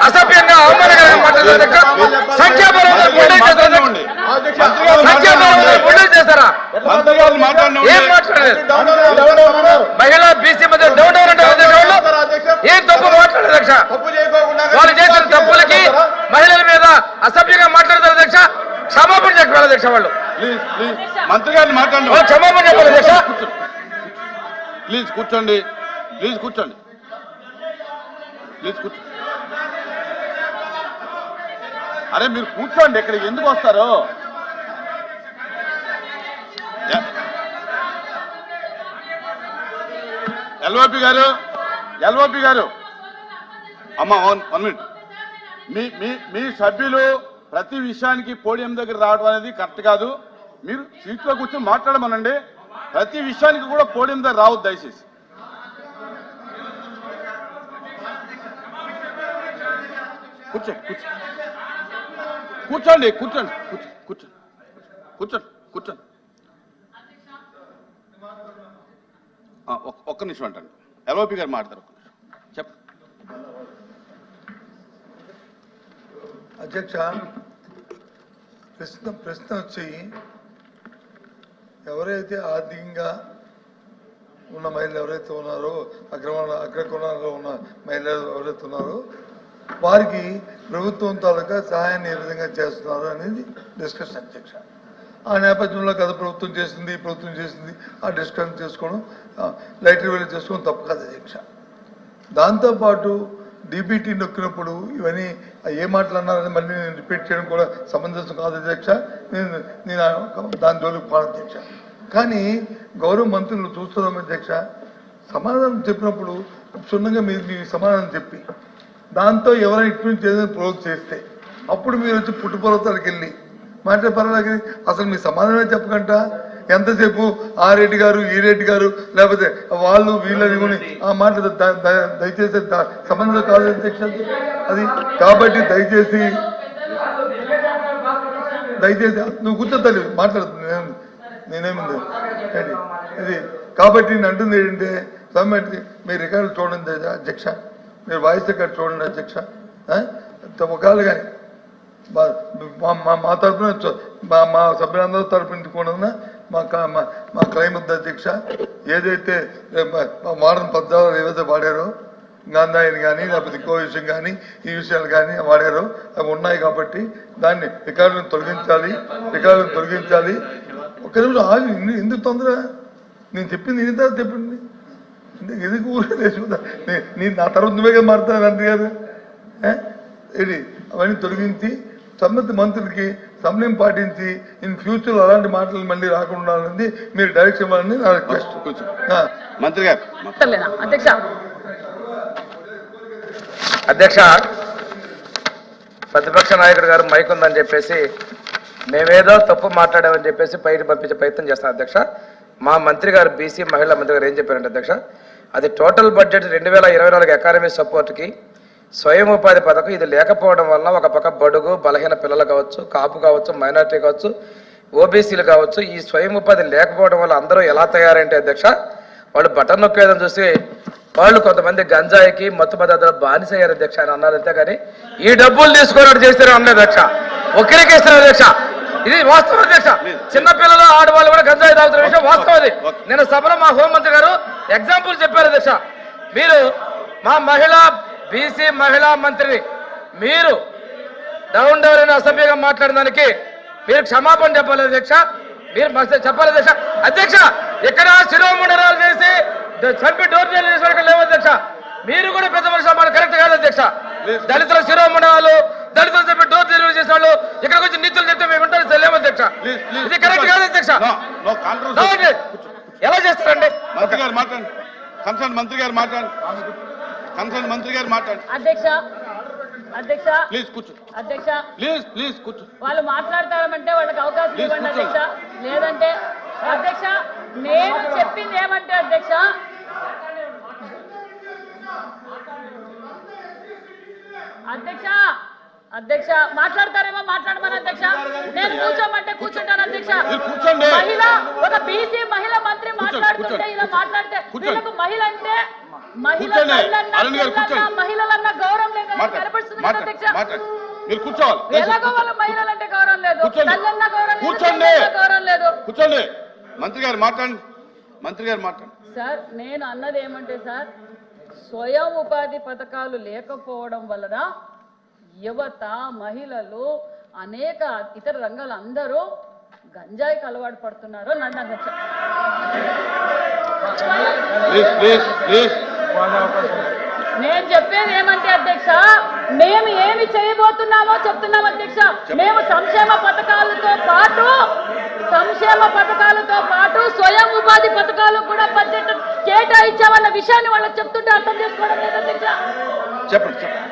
అసభ్యంగా అవమానకరంగా మాట్లాడారు అధ్యక్ష. సంఖ్యాపరంగా చేస్తారా? ఏం మాట్లాడలేదు. మహిళా బీసీ మధ్య డౌన్ డౌన్ అంటే ఏం తప్పు మాట్లాడారు అధ్యక్ష. వాళ్ళు చేసిన తప్పులకి మహిళల మీద అసభ్యంగా మాట్లాడతారు అధ్యక్ష. క్షమాపణ చెప్పాలి అధ్యక్ష. వాళ్ళు మంత్రి గారిని మాట్లాడండి. క్షమాపణ చెప్పాలి అధ్యక్ష. ప్లీజ్ కూర్చోండి. ప్లీజ్ కూర్చోండి. ప్లీజ్ కూర్చోండి. అరే మీరు కూర్చోండి. ఇక్కడికి ఎందుకు వస్తారు? ఎల్ఓపి గారు అమ్మా 1 మినిట్. మీ సభ్యులు ప్రతి విషయానికి పోడియం దగ్గర రావడం అనేది కరెక్ట్ కాదు. మీరు సీట్లో కూర్చొని మాట్లాడమనండి. ప్రతి విషయానికి కూడా పోడియం దగ్గర రావద్దు దయచేసి. కూర్చోండి. ఒక్క నిమిషం అంటండి. ఎల్ఓపి గారు మాట్లాడతారు. ఒక్క నిమిషం చెప్ప అధ్యక్ష. ప్రశ్న వచ్చి ఎవరైతే ఆర్థికంగా ఉన్న మహిళలు ఎవరైతే ఉన్నారో, అగ్రకోణాల్లో ఉన్న మహిళలు ఎవరైతే ఉన్నారో వారికి ప్రభుత్వం తాలూకా సహాయాన్ని ఏ విధంగా చేస్తున్నారు అనేది డిస్కషన్ అధ్యక్ష. ఆ నేపథ్యంలో గత ప్రభుత్వం చేసింది, ఆ డిస్కషన్ చేసుకోవడం, లైటర్ వేలు చేసుకోవడం తప్పు కాదు అధ్యక్ష. దాంతోపాటు డీబీటీ నొక్కినప్పుడు ఇవన్నీ ఏ మాటలు అన్నారని మళ్ళీ నేను రిపీట్ చేయడం కూడా సమంజసం కాదు అధ్యక్ష. నేను దాని జోలికి పోను అధ్యక్ష. కానీ గౌరవ మంత్రులు చూస్తున్నాం అధ్యక్ష. సమాధానం చెప్పినప్పుడు క్షుణ్ణంగా మీ సమాధానం చెప్పి దాంతో ఎవరైనా ఇటు నుంచి ఏదైనా ప్రోజ్ చేస్తే అప్పుడు మీరు వచ్చి పుట్టుపర్వతాలకు వెళ్ళి మాట్లాడే పర్వాలేదు. అసలు మీ సమాధానమే చెప్పకుండా ఎంతసేపు ఆ రెడ్డి గారు, ఈ రెడ్డి గారు, లేకపోతే వాళ్ళు వీళ్ళని కొని ఆ మాటలు దయచేసి సంబంధం కాదు అధ్యక్ష అది. కాబట్టి దయచేసి నువ్వు కూర్చోతాను మాట్లాడుతున్నాను నేనేముంది ఇది. కాబట్టి నేను అంటుంది ఏంటంటే సమ్మెట్కి మీరు రికార్డు చూడండి అధ్యక్ష, మీరు వాయిస్ రికార్డు చూడండి అధ్యక్ష. ఒకవేళ కానీ మా తరఫున మా సభ్యులందరూ తరఫున కూడా మా క్లైమ్ ఉంది అధ్యక్ష. ఏదైతే వాడని పద్యాలు ఏవైతే వాడారో గాంధాయిని కానీ లేకపోతే ఇంకో విషయం కానీ ఈ విషయాలు కానీ వాడారో అవి ఉన్నాయి. కాబట్టి దాన్ని రికార్డులను తొలగించాలి. ఒక్క నిమిషం ఆగి. ఎందుకు తొందర? నేను చెప్పింది ఇది తర్వాత చెప్పింది ఎందుకు ఊరే చేసుకుంటా నా తర్వాత నువ్వే కదా మారుతాను మంత్రి గారు. ఇది అవన్నీ తొలగించి సంబంధిత మంత్రులకి సమయం పాటించి ఇన్ ఫ్యూచర్ అలాంటి మాటలు మళ్ళీ రాకుండా ఉండాలని మీరు డైరెక్షన్ ఇవ్వాలని నా రిక్వెస్ట్. మంత్రి గారు. అధ్యక్ష ప్రతిపక్ష నాయకుడు గారు మైక్ ఉందని చెప్పేసి మేమేదో తప్పు మాట్లాడామని చెప్పేసి పైకి పంపించే ప్రయత్నం చేస్తాం అధ్యక్ష. మా మంత్రి గారు బీసీ మహిళా మంత్రి గారు ఏం చెప్పారంటే అధ్యక్ష, అది టోటల్ బడ్జెట్ 2024 అకాడమీ సపోర్ట్కి స్వయం ఉపాధి పథకం ఇది లేకపోవడం వల్ల ఒక పక్క బడుగు బలహీన పిల్లలు కావచ్చు, కాపు కావచ్చు, మైనార్టీ కావచ్చు, ఓబీసీలు కావచ్చు, ఈ స్వయం ఉపాధి లేకపోవడం వల్ల అందరూ ఎలా తయారంటే అధ్యక్ష వాళ్ళు బటన్ నొక్కేదని చూసి వాళ్ళు కొంతమంది గంజాయికి మత్తు పదార్థాలు బానిసయ్యారు అధ్యక్ష అని అన్నారు. అంతేగాని ఈ డబ్బులు తీసుకున్నట్టు చేస్తారు అన్నది అధ్యక్ష. ఒక్కరికేస్తారు అధ్యక్ష. ఇది వాస్తవం అధ్యక్ష. చిన్నపిల్లలు ఆడవాళ్ళు కూడా గంజాయి తాగుతున్న విషయం వాస్తవం. అది నేను సభలో మా హోంమంత్రి గారు ఎగ్జాంపుల్ చెప్పారు అధ్యక్ష. మీరు మా బీసీ మహిళా మంత్రిని మీరు డౌన్ అని అసభ్యంగా మాట్లాడిన దానికి మీరు క్షమాపణ చెప్పాలి అధ్యక్ష. మీరు చెప్పాలి అధ్యక్ష. అధ్యక్ష ఎక్కడ శిరోముండరాలు చేసి చంపి డోర్ చేసి లేవు అధ్యక్ష. మీరు కూడా పెద్ద మనిషి మాట కరెక్ట్ కాదు అధ్యక్ష. దళితుల శిరోముండరాలు దళితులు చెప్పి డోర్ డెలివరీ చేసిన వాళ్ళు ఇక్కడికి వచ్చి నిధులు చెప్తే మేము ఉంటారు లేవు అధ్యక్ష. ఇది కరెక్ట్ కాదు అధ్యక్ష. ఎలా చేస్తారండి? మంత్రి గారు మాట్లాడండి. అధ్యక్ష ప్లీజ్ కూర్చో. అధ్యక్ష ప్లీజ్ కూర్చో. వాళ్ళు మాట్లాడతారంటే వాళ్ళకి అవకాశం ఇవ్వండి అధ్యక్ష. లేదంటే అధ్యక్ష నేను చెప్పింది ఏమంటే అధ్యక్ష అధ్యక్ష మాట్లాడతారేమో మాట్లాడమని అధ్యక్ష. నేను కూర్చోమంటే కూర్చుంటాను అధ్యక్ష. మహిళ ఒక బీసీ మహిళ మంత్రి మాట్లాడుతుంటే ఇలా మాట్లాడితే వీళ్ళకు మహిళ అంటే మహిళ కూర్చోండి. తల్లన్నా, అరుణ్ గారు చెల్లన్నా, కూర్చోండి. మహిళలన్న గౌరవం లేదని మాట్లాడు కనపడుతుంది కదా మాట్లాడు అధ్యక్ష. మాట్లాడు మీరు కూర్చోవాలి ఎలాగో వాళ్ళ మహిళలంటే గౌరవం లేదు, కూర్చోండి. తల్లన్న గౌరవం లేదు, కూర్చోండి. చెల్లన్న గౌరవం లేదు. కూర్చోండి మంత్రి గారు మాట్లాడండి మంత్రి గారు మాట్లాడండి సార్ నేను అన్నది ఏమంటే సార్, స్వయం ఉపాధి పథకాలు లేకపోవడం వలన యువత, మహిళలు, అనేక ఇతర రంగాలు అందరూ గంజాయికి అలవాటు పడుతున్నారు నన్ను అధ్యక్ష. ప్లీజ్ ప్లీజ్ ప్లీజ్ నేను చెప్పేది ఏమంటే అధ్యక్ష, మేము ఏమి చేయబోతున్నామో చెప్తున్నాం అధ్యక్ష. మేము సంక్షేమ పథకాలతో పాటు స్వయం ఉపాధి పథకాలు కూడా బడ్జెట్ కేటాయించామన్న విషయాన్ని వాళ్ళకి చెప్తుంటే అర్థం చేసుకోవడం లేదు అధ్యక్ష. చెప్పండి చెప్పండి